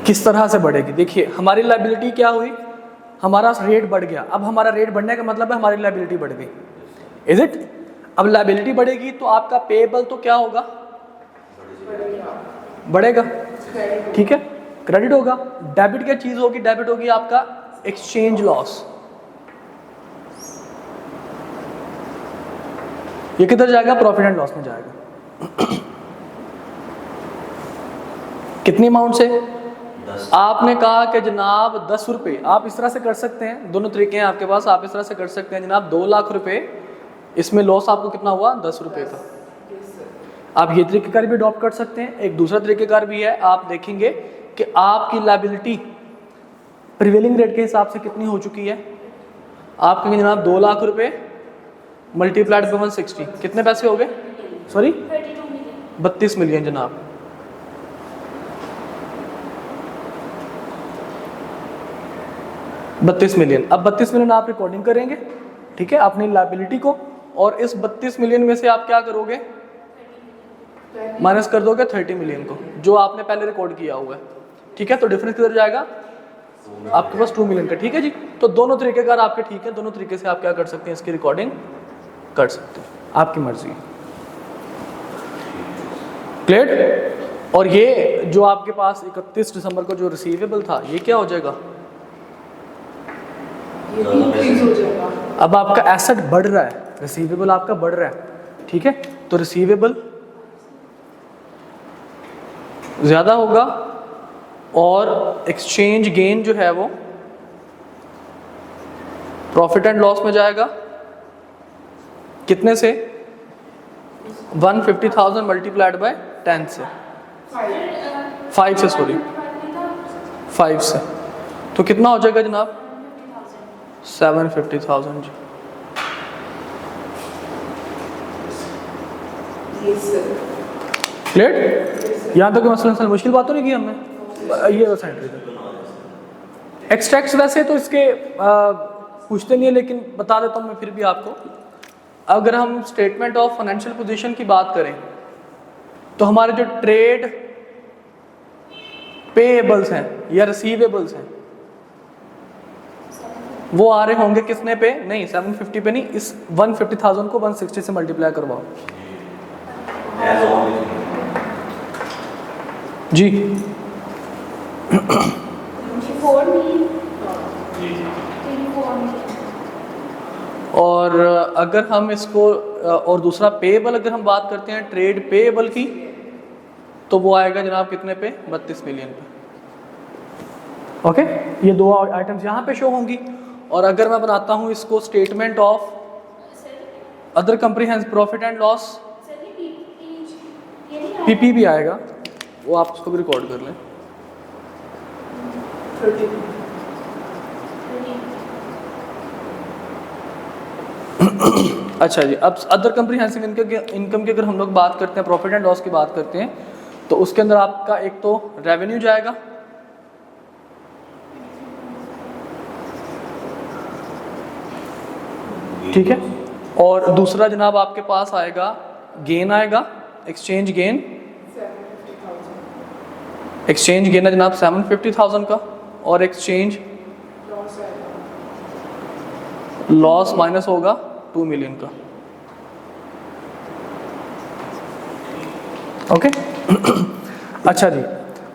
किस तरह से बढ़ेगी? देखिए हमारी लायबिलिटी क्या हुई, हमारा रेट बढ़ गया। अब हमारा रेट बढ़ने का मतलब है हमारी लायबिलिटी बढ़ गई, इज इट? अब लायबिलिटी बढ़ेगी तो आपका पेएबल तो क्या होगा? बढ़ेगा, ठीक है, क्रेडिट होगा। डेबिट क्या चीज होगी? डेबिट होगी आपका एक्सचेंज लॉस। ये किधर जाएगा? प्रॉफिट एंड लॉस में जाएगा। कितनी अमाउंट से? आपने कहा कि जनाब 10 रुपये, आप इस तरह से कर सकते हैं, दोनों तरीके हैं आपके पास। आप इस तरह से कर सकते हैं जनाब 2 लाख रुपए, इसमें लॉस आपको कितना हुआ? 10 रुपये का। आप ये तरीकेकार भी अडॉप्ट कर सकते हैं। एक दूसरा तरीकेकार भी है, आप देखेंगे कि आपकी लायबिलिटी प्रिवेलिंग रेट के हिसाब से कितनी हो चुकी है। आप कहेंगे जनाब 2 लाख रुपए मल्टीप्लाइड बाय 160, कितने पैसे हो गए? सॉरी 32 मिलियन जनाब। $32 मिलियन। अब 32 मिलियन आप रिकॉर्डिंग करेंगे, ठीक है, अपनी लायबिलिटी को, और इस 32 मिलियन में से आप क्या करोगे? माइनस कर दोगे 30 मिलियन को, जो आपने पहले रिकॉर्ड किया हुआ है, ठीक है। तो डिफरेंस किधर जाएगा? आपके पास 2 मिलियन का, ठीक है जी। तो दोनों तरीके का आपके ठीक है, दोनों तरीके से आप क्या कर सकते हैं? इसकी रिकॉर्डिंग कर सकते हैं, आपकी मर्जी है। क्लियर? और ये जो आपके पास 31 दिसंबर को जो रिसीवेबल था, ये क्या हो जाएगा? अब आपका एसेट बढ़ रहा है, रिसीवेबल आपका बढ़ रहा है, ठीक है। तो रिसीवेबल ज्यादा होगा और एक्सचेंज गेन जो है वो प्रॉफिट एंड लॉस में जाएगा। कितने से? 150,000 मल्टीप्लाइड बाय 10 से, 5 से, सॉरी 5 से। तो कितना हो जाएगा जनाब? 750,000 जी। क्लियर? यहाँ तक मसलन मुश्किल बात तो नहीं की हमने। ये एक्सट्रैक्ट्स वैसे तो इसके पूछते नहीं है, लेकिन बता देता हूँ मैं फिर भी आपको। अगर हम स्टेटमेंट ऑफ फाइनेंशियल पोजीशन की बात करें तो हमारे जो ट्रेड पेएबल्स हैं या रिसीवेबल्स हैं वो आ रहे होंगे किसने पे? नहीं 750 पे नहीं, इस 150,000 को 160 से मल्टीप्लाई करवाओ जी। और अगर हम इसको और दूसरा पेएबल अगर हम बात करते हैं ट्रेड पेएबल की, तो वो आएगा जनाब कितने पे? 32 मिलियन पे। ओके, ये दो आइटम्स यहाँ पे शो होंगी। और अगर मैं बनाता हूँ इसको statement of other comprehensive profit and loss, PP भी आएगा, वो आप उसको भी रिकॉर्ड कर लें। अच्छा जी, अब अदर कंप्रीहेंसिव इनकम की अगर हम लोग बात करते हैं, प्रॉफिट एंड लॉस की बात करते हैं, तो उसके अंदर आपका एक तो रेवेन्यू जाएगा, ठीक है, और दूसरा जनाब आपके पास आएगा गेन आएगा, एक्सचेंज गेन। एक्सचेंज गेन है जनाब 750,000 का, और एक्सचेंज लॉस माइनस होगा 2 मिलियन का। ओके अच्छा जी,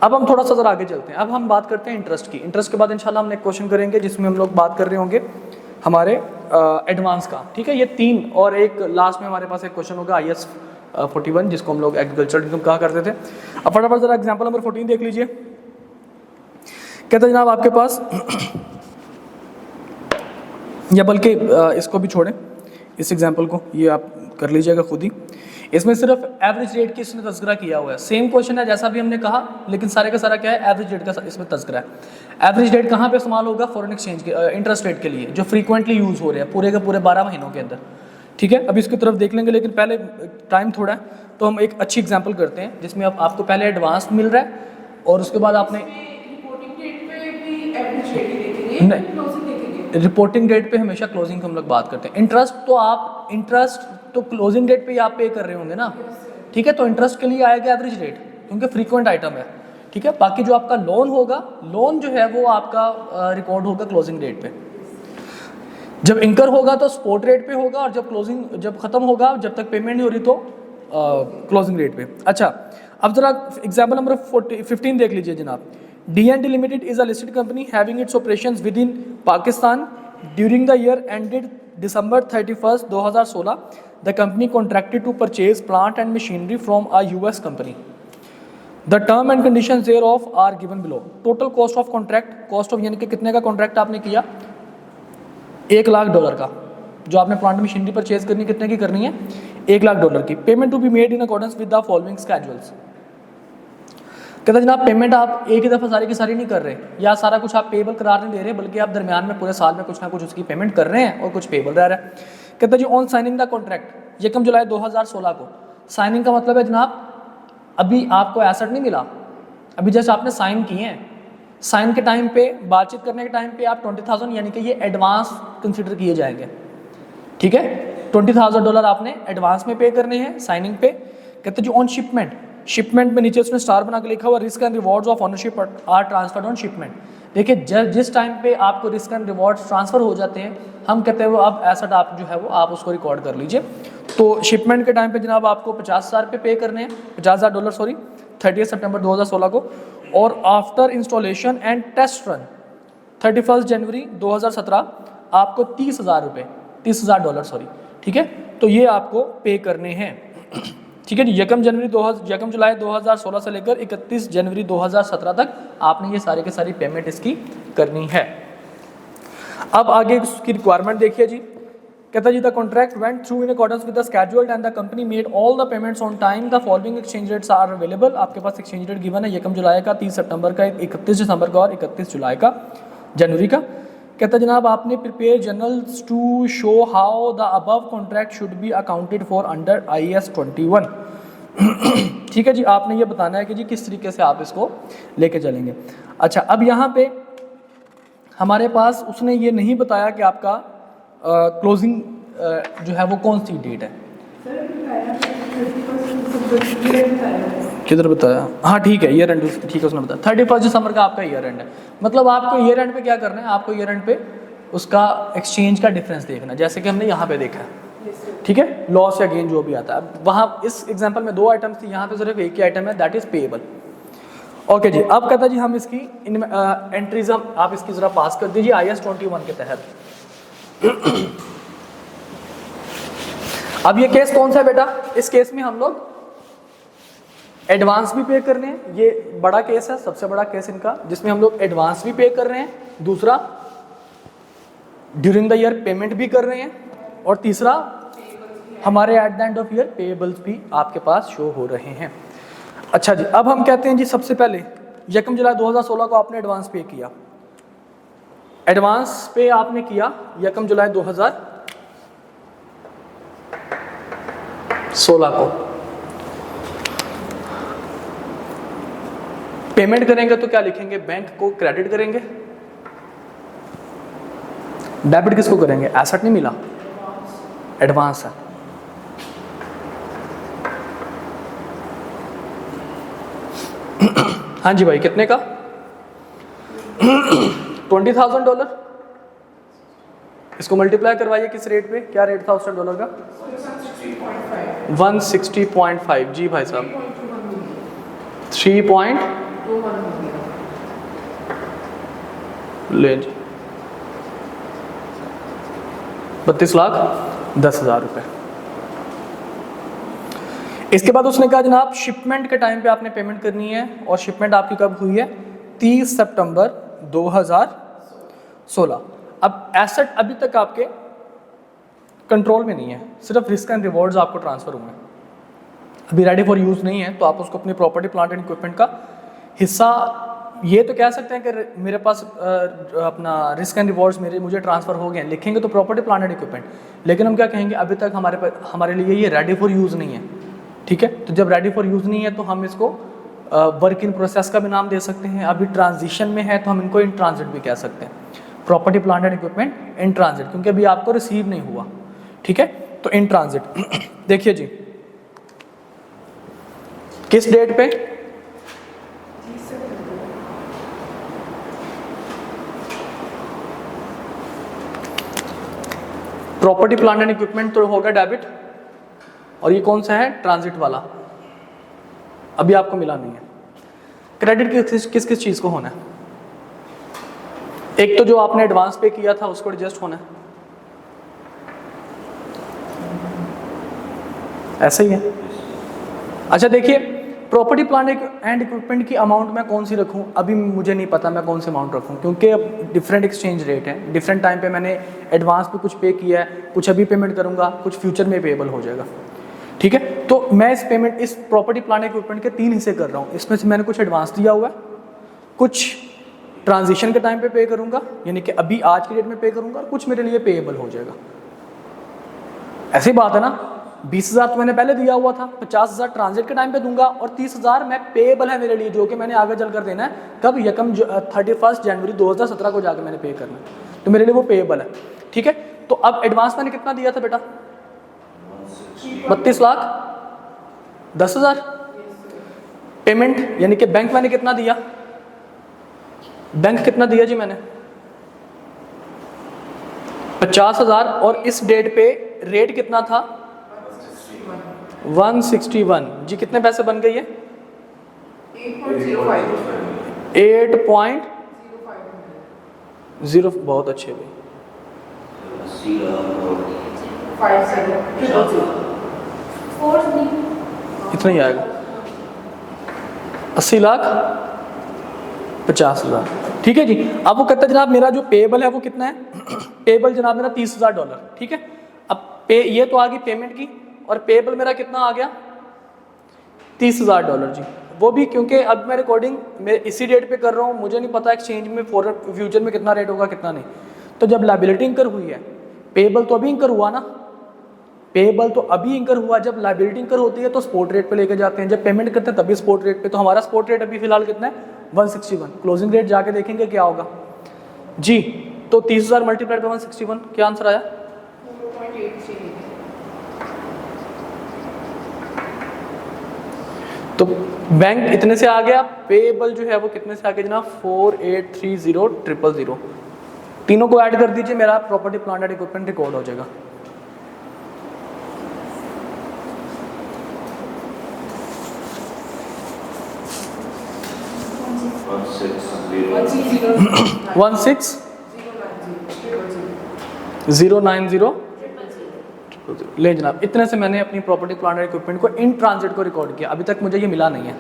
अब हम थोड़ा सा जरा आगे चलते हैं। अब हम बात करते हैं इंटरेस्ट की। इंटरेस्ट के बाद इंशाल्लाह हम एक क्वेश्चन करेंगे जिसमें हम लोग बात कर रहे होंगे हमारे एडवांस का, ठीक है। ये 3 और एक लास्ट में हमारे पास एक क्वेश्चन होगा IS 41 जिसको हम लोग एग्रीकल्चर इनकम कहा करते थे। अब फटाफट जरा एग्जांपल नंबर 14 देख लीजिए। कहते हैं जनाब आपके पास या बल्कि इसको भी छोड़ें, इस एग्जांपल को ये आप कर लीजिएगा खुद ही। इसमें सिर्फ एवरेज रेट की इसने तस्करा किया हुआ है। सेम क्वेश्चन है जैसा भी हमने कहा, लेकिन सारे का सारा क्या है? एवरेज रेट का इसमें तस्करा है। एवरेज रेट कहाँ पे इस्तेमाल होगा? फॉरेन एक्सचेंज के इंटरेस्ट रेट के लिए, जो फ्रीक्वेंटली यूज़ हो रहे हैं पूरे के पूरे 12 महीनों के अंदर, ठीक है। अब इसकी तरफ देख लेंगे, लेकिन पहले टाइम थोड़ा है तो हम एक अच्छी एग्जाम्पल करते हैं जिसमें आपको पहले एडवांस मिल रहा है और उसके बाद आपने रिपोर्टिंग डेट पे हमेशा क्लोजिंग हम लोग बात करते हैं। इंटरेस्ट तो क्लोजिंग डेट पे ही आप पे कर रहे होंगे ना, ठीक है। तो इंटरेस्ट के लिए आएगा एवरेज रेट, क्योंकि फ्रीक्वेंट आइटम है, ठीक है। बाकी जो आपका लोन होगा, लोन जो है वो आपका रिकॉर्ड होगा क्लोजिंग डेट पे। जब इंकर होगा तो स्पॉट रेट पे होगा, और जब खत्म होगा, जब तक पेमेंट नहीं हो रही तो क्लोजिंग रेट पे। अच्छा, अब जरा एग्जाम्पल नंबर 15 देख लीजिए जनाब। DNT limited is a listed company having its operations with in Pakistan during the year ended December 31st, 2016. The company contracted to purchase plant and machinery from a US company. The term and conditions thereof are given below. Total cost of contract, cost of यानी कि कितने का contract आपने किया, $1,00,000 का। जो आपने plant machinery purchase करनी, कितने की करनी है, $1,00,000 की। Payment to be made in accordance with the following schedules. कहता जनाब पेमेंट आप एक ही दफ़ा सारी की सारी नहीं कर रहे, या सारा कुछ आप पेबल करार नहीं दे रहे, बल्कि आप दरमियान में पूरे साल में कुछ ना कुछ उसकी पेमेंट कर रहे हैं और कुछ पेबल रह रहा है। कहता जी ऑन साइनिंग द कॉन्ट्रैक्ट 1 जुलाई 2016 को। साइनिंग का मतलब है जनाब अभी आपको एसेट नहीं मिला, अभी जैसे आपने साइन किए हैं, साइन के टाइम पे, बातचीत करने के टाइम पे आप 20,000 यानी कि ये एडवांस कंसिडर किए जाएंगे, ठीक है। $20,000 आपने एडवांस में पे करने हैं साइनिंग पे। कहते जी ऑन शिपमेंट, शिपमेंट में नीचे उसने स्टार बना के लिखा हुआ risk and rewards of ownership are transferred on shipment. देखिए जिस टाइम पे आपको रिस्क एंड रिवॉर्ड्स ट्रांसफर हो जाते हैं, हम कहते हैं वो अब एसेट आप जो है वो आप उसको रिकॉर्ड कर लीजिए। तो शिपमेंट के टाइम पे जनाब आपको $50,000 पे करने हैं, $50,000 सॉरी, 30 सितंबर 2016 को। और after installation and test run 31 जनवरी 2017 आपको $30,000 सॉरी, ठीक है। तो ये आपको पे करने हैं, ठीक है जी। 1 जुलाई 2016 से लेकर 31 जनवरी 2017 तक आपने ये सारे के सारी पेमेंट इसकी करनी है। अब आगे उसकी रिक्वायरमेंट देखिए जी। कहता जी the contract went through in accordance with the scheduled and the company made all the payments on time. The following exchange rates are available. आपके पास एक्सचेंज रेट गिवन है 1 जुलाई का, 30 सितंबर का, 31 दिसंबर का और 31 जुलाई का, जनवरी का। कहता जनाब आपने prepare journals to show how the above contract should be accounted for under IAS 21। ठीक है जी, आपने ये बताना है कि जी किस तरीके से आप इसको लेके चलेंगे। अच्छा, अब यहाँ पे हमारे पास उसने ये नहीं बताया कि आपका क्लोजिंग जो है वो कौन सी डेट है। किधर बताया, हाँ ठीक है, ईयर एंड, ठीक है उसने बताया 31 दिसंबर का आपका ईयर एंड है। मतलब आपको ईयर एंड पे क्या करना है, आपको ईयर एंड पे उसका एक्सचेंज का डिफरेंस देखना है, जैसे कि हमने यहाँ पे देखा है, ठीक है, लॉस या गेन जो भी आता है। वहाँ इस एग्जांपल में 2 आइटम्स थी, यहाँ पे सिर्फ एक ही आइटम है, दैट इज पेएबल। ओके जी, अब कहता जी हम इसकी एंट्रीज आप इसकी जरा पास कर दीजिए IAS 21 के तहत। अब ये केस कौन सा है बेटा, इस केस में हम लोग एडवांस भी पे कर रहे हैं, ये बड़ा केस है, सबसे बड़ा केस इनका, जिसमें हम लोग एडवांस भी पे कर रहे हैं, दूसरा ड्यूरिंग द ईयर पेमेंट भी कर रहे हैं, और तीसरा हमारे at the end of year payables भी आपके पास शो हो रहे हैं। अच्छा जी, अब हम कहते हैं जी सबसे पहले 1 जुलाई 2016 को आपने एडवांस पे किया, एडवांस पे आपने किया 1 जुलाई 2016 को। पेमेंट करेंगे तो क्या लिखेंगे, बैंक को क्रेडिट करेंगे, डेबिट किसको करेंगे, एसेट नहीं मिला, एडवांस है। हाँ जी भाई, कितने का, $20,000। इसको मल्टीप्लाई करवाइए किस रेट पे, क्या रेट था उस टाइम डॉलर का, 160.5। जी भाई साहब 3. ले जी 32,10,000 रुपए। इसके बाद उसने कहा जनाब शिपमेंट के टाइम पे आपने पेमेंट करनी है, और शिपमेंट आपकी कब हुई है, 30 सितंबर 2016। अब एसेट अभी तक आपके कंट्रोल में नहीं है, सिर्फ रिस्क एंड रिवॉर्ड्स आपको ट्रांसफर हुए हैं, अभी रेडी फॉर यूज़ नहीं है, तो आप उसको अपनी प्रॉपर्टी प्लांट एंड इक्विपमेंट का हिस्सा ये तो कह सकते हैं कि मेरे पास अपना रिस्क एंड रिवॉर्ड्स मुझे ट्रांसफ़र हो गए, लिखेंगे तो प्रॉपर्टी प्लांट एंड इक्विपमेंट, लेकिन हम क्या कहेंगे अभी तक हमारे लिए ये रेडी फॉर यूज़ नहीं है, ठीक है। तो जब रेडी फॉर यूज़ नहीं है तो हम इसको वर्क इन प्रोसेस का भी नाम दे सकते हैं, अभी ट्रांजिशन में है तो हम इनको इन ट्रांजिट भी कह सकते हैं, property plant and equipment in transit, क्योंकि अभी आपको रिसीव नहीं हुआ, ठीक है। तो इन ट्रांजिट देखिए जी किस डेट पे, प्रॉपर्टी प्लांट एंड इक्विपमेंट तो होगा डेबिट, और ये कौन सा है, ट्रांजिट वाला, अभी आपको मिला नहीं है। क्रेडिट किस किस चीज को होना है, एक तो जो आपने एडवांस पे किया था उसको एडजस्ट होना है, ऐसा ही है। अच्छा देखिए, प्रॉपर्टी प्लांट एंड इक्विपमेंट की अमाउंट मैं कौन सी रखूं, अभी मुझे नहीं पता मैं कौन सी अमाउंट रखूं, क्योंकि अब डिफरेंट एक्सचेंज रेट है, डिफरेंट टाइम पे मैंने एडवांस पे कुछ पे किया है, कुछ अभी पेमेंट करूंगा, कुछ फ्यूचर में पेएबल हो जाएगा, ठीक है। तो मैं इस पेमेंट, इस प्रॉपर्टी प्लांट इक्विपमेंट के 3 हिस्से कर रहा हूँ। इसमें से मैंने कुछ एडवांस दिया हुआ है, कुछ ट्रांजिशन के टाइम पे करूंगा, यानी कि अभी आज की डेट में पे करूंगा, और कुछ मेरे लिए पेएबल हो जाएगा। ऐसी बात है ना, 20,000 तो मैंने पहले दिया हुआ था, 50,000 ट्रांजिट के टाइम पे दूंगा, और 30,000 मैं पेएबल है मेरे लिए, जो कि मैंने आगे चलकर देना है, कब, 31 जनवरी 2017 को जाकर मैंने पे करना है, तो मेरे लिए वो पेएबल है, ठीक है। तो अब एडवांस मैंने कितना दिया था बेटा, 32,10,000 पेमेंट, यानी कि बैंक मैंने कितना दिया, बैंक कितना दिया जी मैंने 50,000, और इस डेट पे रेट कितना था 161 जी, कितने पैसे बन गए ये 8.0, बहुत अच्छे भाई, इतना ही आएगा 80,50,000, ठीक है जी। अब वो कहता है जनाब मेरा जो पेएबल है वो कितना है, पेएबल जनाब मेरा $30,000, ठीक है। अब पे ये तो आ गई पेमेंट की, और पेएबल मेरा कितना आ गया $30,000 जी, वो भी क्योंकि अब मैं रिकॉर्डिंग मैं इसी डेट पे कर रहा हूँ, मुझे नहीं पता एक्सचेंज में फ्यूचर में कितना रेट होगा कितना नहीं। तो जब लायबिलिटी इंकर हुई है, पेएबल तो अभी इंकर हुआ ना, पेएबल तो अभी इंकर हुआ, जब लायबिलिटी इंकर होती है तो स्पॉट रेट पे लेके जाते हैं, जब पेमेंट करते हैं तभी स्पॉट रेट पे। तो हमारा स्पॉट रेट अभी फिलहाल कितना है 161, क्लोजिंग रेट जाके देखेंगे क्या होगा जी। तो 30,000 मल्टीप्लाइड बाय 161, क्या आंसर आया, तो बैंक इतने से आ गया, पेएबल जो है वो कितने से आ गया जनाब 4830,000, तीनों को ऐड कर दीजिए, मेरा property plant and equipment record हो जाएगा। वन सिक्स 090 ले जनाब, इतने से मैंने अपनी प्रॉपर्टी प्लांट एंड इक्विपमेंट को इन ट्रांजिट को रिकॉर्ड किया। अभी तक मुझे ये मिला नहीं है,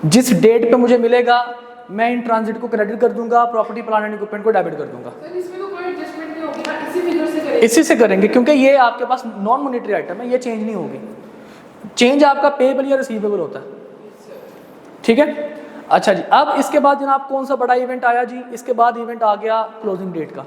जिस डेट पे मुझे मिलेगा मैं इन ट्रांजिट को क्रेडिट कर दूंगा, प्रॉपर्टी प्लांट एंड इक्विपमेंट को डेबिट कर दूंगा। इसमें तो कोई एडजस्टमेंट नहीं होगी ना, इसी फिगर से करेंगे, इसी से करेंगे, क्योंकि ये आपके पास नॉन मॉनेटरी आइटम है, ये चेंज नहीं होगी। चेंज आपका पेएबल या रिसीवेबल होता है, ठीक है। अच्छा जी, अब इसके बाद जनाब कौन सा बड़ा इवेंट आया जी, इसके बाद इवेंट आ गया क्लोजिंग डेट का,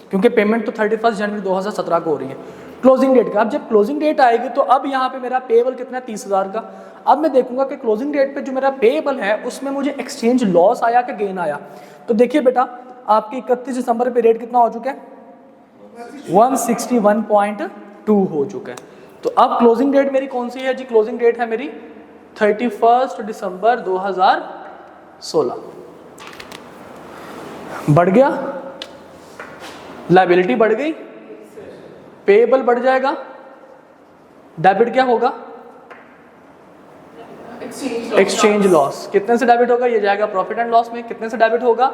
क्योंकि पेमेंट तो 31 जनवरी 2017 को हो रही है, क्लोजिंग डेट का। अब जब क्लोजिंग डेट आएगी तो अब यहाँ पे मेरा पेएबल कितना है 30,000 का। अब मैं देखूंगा कि क्लोजिंग डेट पे जो मेरा पेएबल है उसमें मुझे एक्सचेंज लॉस आया कि गेन आया। तो देखिए बेटा, आपके 31 दिसंबर पे रेट कितना हो चुका है 161.2 हो चुका है। तो अब क्लोजिंग डेट मेरी कौन सी है जी, क्लोजिंग डेट है मेरी 31 दिसंबर 2016। बढ़ गया, लायबिलिटी बढ़ गई, पेएबल बढ़ जाएगा, डेबिट क्या होगा एक्सचेंज लॉस। कितने से डेबिट होगा, ये जाएगा प्रॉफिट एंड लॉस में। कितने से डेबिट होगा,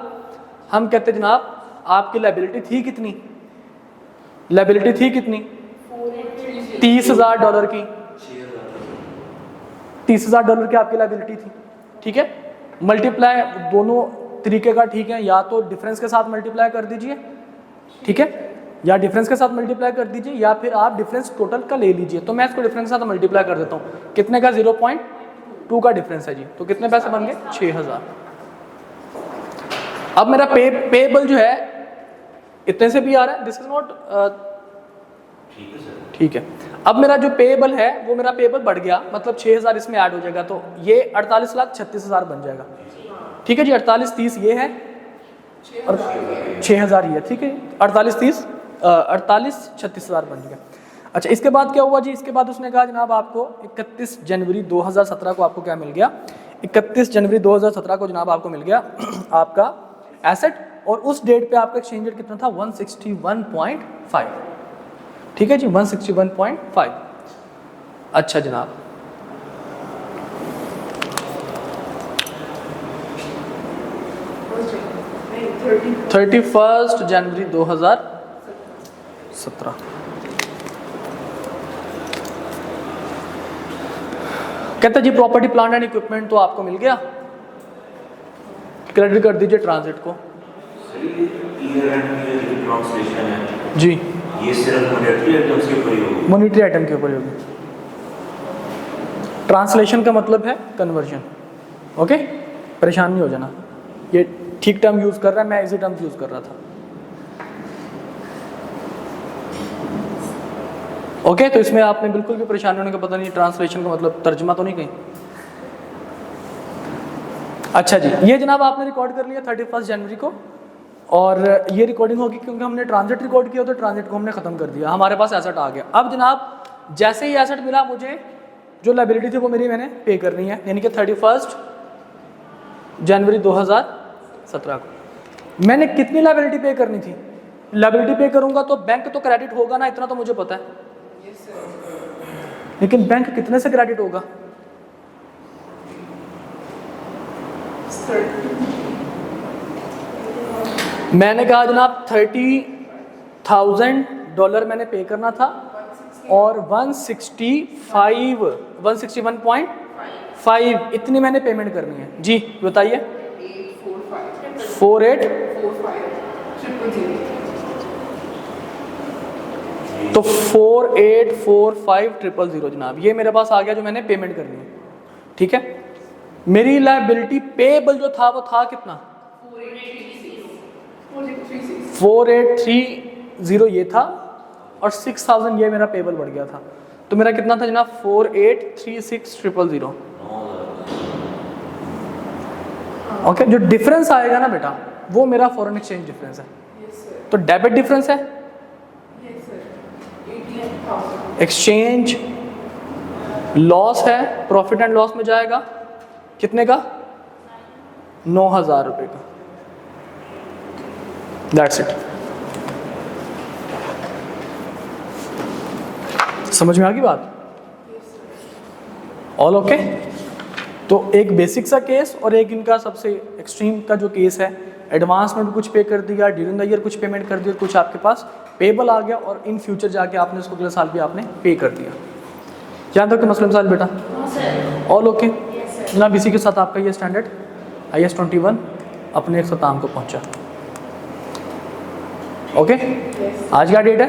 हम कहते जनाब आपकी लायबिलिटी थी कितनी, लायबिलिटी थी कितनी $30,000 की, $30,000 की आपकी लायबिलिटी थी, ठीक है। मल्टीप्लाई दोनों तरीके का ठीक है, या तो डिफरेंस के साथ मल्टीप्लाई कर दीजिए, ठीक है, या डिफरेंस के साथ मल्टीप्लाई कर दीजिए, या फिर आप डिफरेंस टोटल का ले लीजिए। तो मैं इसको डिफरेंस के साथ मल्टीप्लाई कर देता हूँ, कितने का 0.2 का डिफरेंस है जी, तो कितने पैसे बन गए 6,000। अब मेरा पेएबल जो है इतने से भी आ रहा है, दिस इज नॉट ठीक है। अब मेरा जो पेएबल है वो मेरा पेएबल बढ़ गया, मतलब 6,000 इसमें ऐड हो जाएगा, तो ये 48,36,000 बन जाएगा, ठीक है जी। 48,30 ये है और 6,000 ये, ठीक है। 48,36,000 बन गया। अच्छा, इसके बाद क्या हुआ जी, इसके बाद उसने कहा जनाब आपको 31 जनवरी 2017 को आपको क्या मिल गया, 31 जनवरी 2017 को जनाब आपको मिल गया आपका एसेट, और उस डेट पे आपका एक्सचेंज रेट कितना था 161.5, ठीक है जी, 161.5। अच्छा जनाब, नहीं 31 जनवरी 2017। कहता जी प्रॉपर्टी प्लांट एंड इक्विपमेंट तो आपको मिल गया, क्रेडिट कर दीजिए ट्रांजिट को। ट्रांसलेशन है जी, ये सिर्फ मॉनेटरी आइटम्स के ऊपर ही होगी। मॉनेटरी आइटम के ऊपर होगी। ट्रांसलेशन का मतलब है कन्वर्जन। ओके, परेशान नहीं हो जाना, ये ठीक टर्म यूज़ कर रहा है, मैं इजी टर्म यूज़ कर रहा था। ओके, तो इसमें आपने बिल्कुल भी परेशान होने का पता नहीं, ट्रांसलेशन का मतलब तर्जमा तो नहीं कहीं। अच्छा जी, ये जनाब आपने रिकॉर्ड कर लिया 31 जनवरी को, और ये रिकॉर्डिंग होगी क्योंकि हमने ट्रांजिट रिकॉर्ड किया, तो ट्रांजिट को हमने ख़त्म कर दिया, हमारे पास एसेट आ गया। अब जनाब जैसे ही एसेट मिला, मुझे जो लायबिलिटी थी वो मेरी मैंने पे करनी है, यानी कि 31 जनवरी 2017 को मैंने कितनी लायबिलिटी पे करनी थी। लायबिलिटी पे करूंगा तो बैंक तो क्रेडिट होगा ना, इतना तो मुझे पता है, लेकिन बैंक कितने से क्रेडिट होगा? मैंने कहा जनाब $30,000 मैंने पे करना था, और 161.5 इतनी मैंने पेमेंट करनी है। जी बताइए। 4845 तो 4845,000 जनाब, ये मेरे पास आ गया जो मैंने पेमेंट करनी है। ठीक है, मेरी लायबिलिटी पेबल जो था वो था कितना? 4830 ये था, और 6000 ये मेरा पेबल बढ़ गया था, तो मेरा कितना था जनाब? 4836,000। ओके, जो डिफरेंस आएगा ना बेटा, वो मेरा फॉरेन एक्सचेंज डिफरेंस है। तो डेबिट डिफरेंस है, एक्सचेंज लॉस है, प्रॉफिट एंड लॉस में जाएगा कितने का? 9,000 रुपये का। That's it. समझ में आ गई बात? All okay? तो एक बेसिक सा केस और एक इनका सबसे एक्सट्रीम का जो केस है, एडवांस में भी कुछ पे कर दिया, ड्यूरिंग द ईयर कुछ पेमेंट कर दिया, कुछ आपके पास पेबल आ गया, और इन फ्यूचर जाके आपने इसको अगले साल भी आपने पे कर दिया। यहाँ तक तो मसला मिसाल बेटा ऑल ओके? जनाब इसी के साथ आपका ये स्टैंडर्ड IS 21 अपने एक ख़त्म को पहुँचा। ओके, आज का डेट है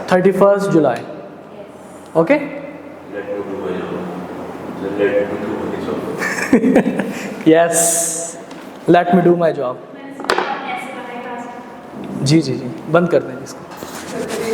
31 जुलाई। Okay, yes, let me do my job. जी जी जी, बंद कर दें इसको।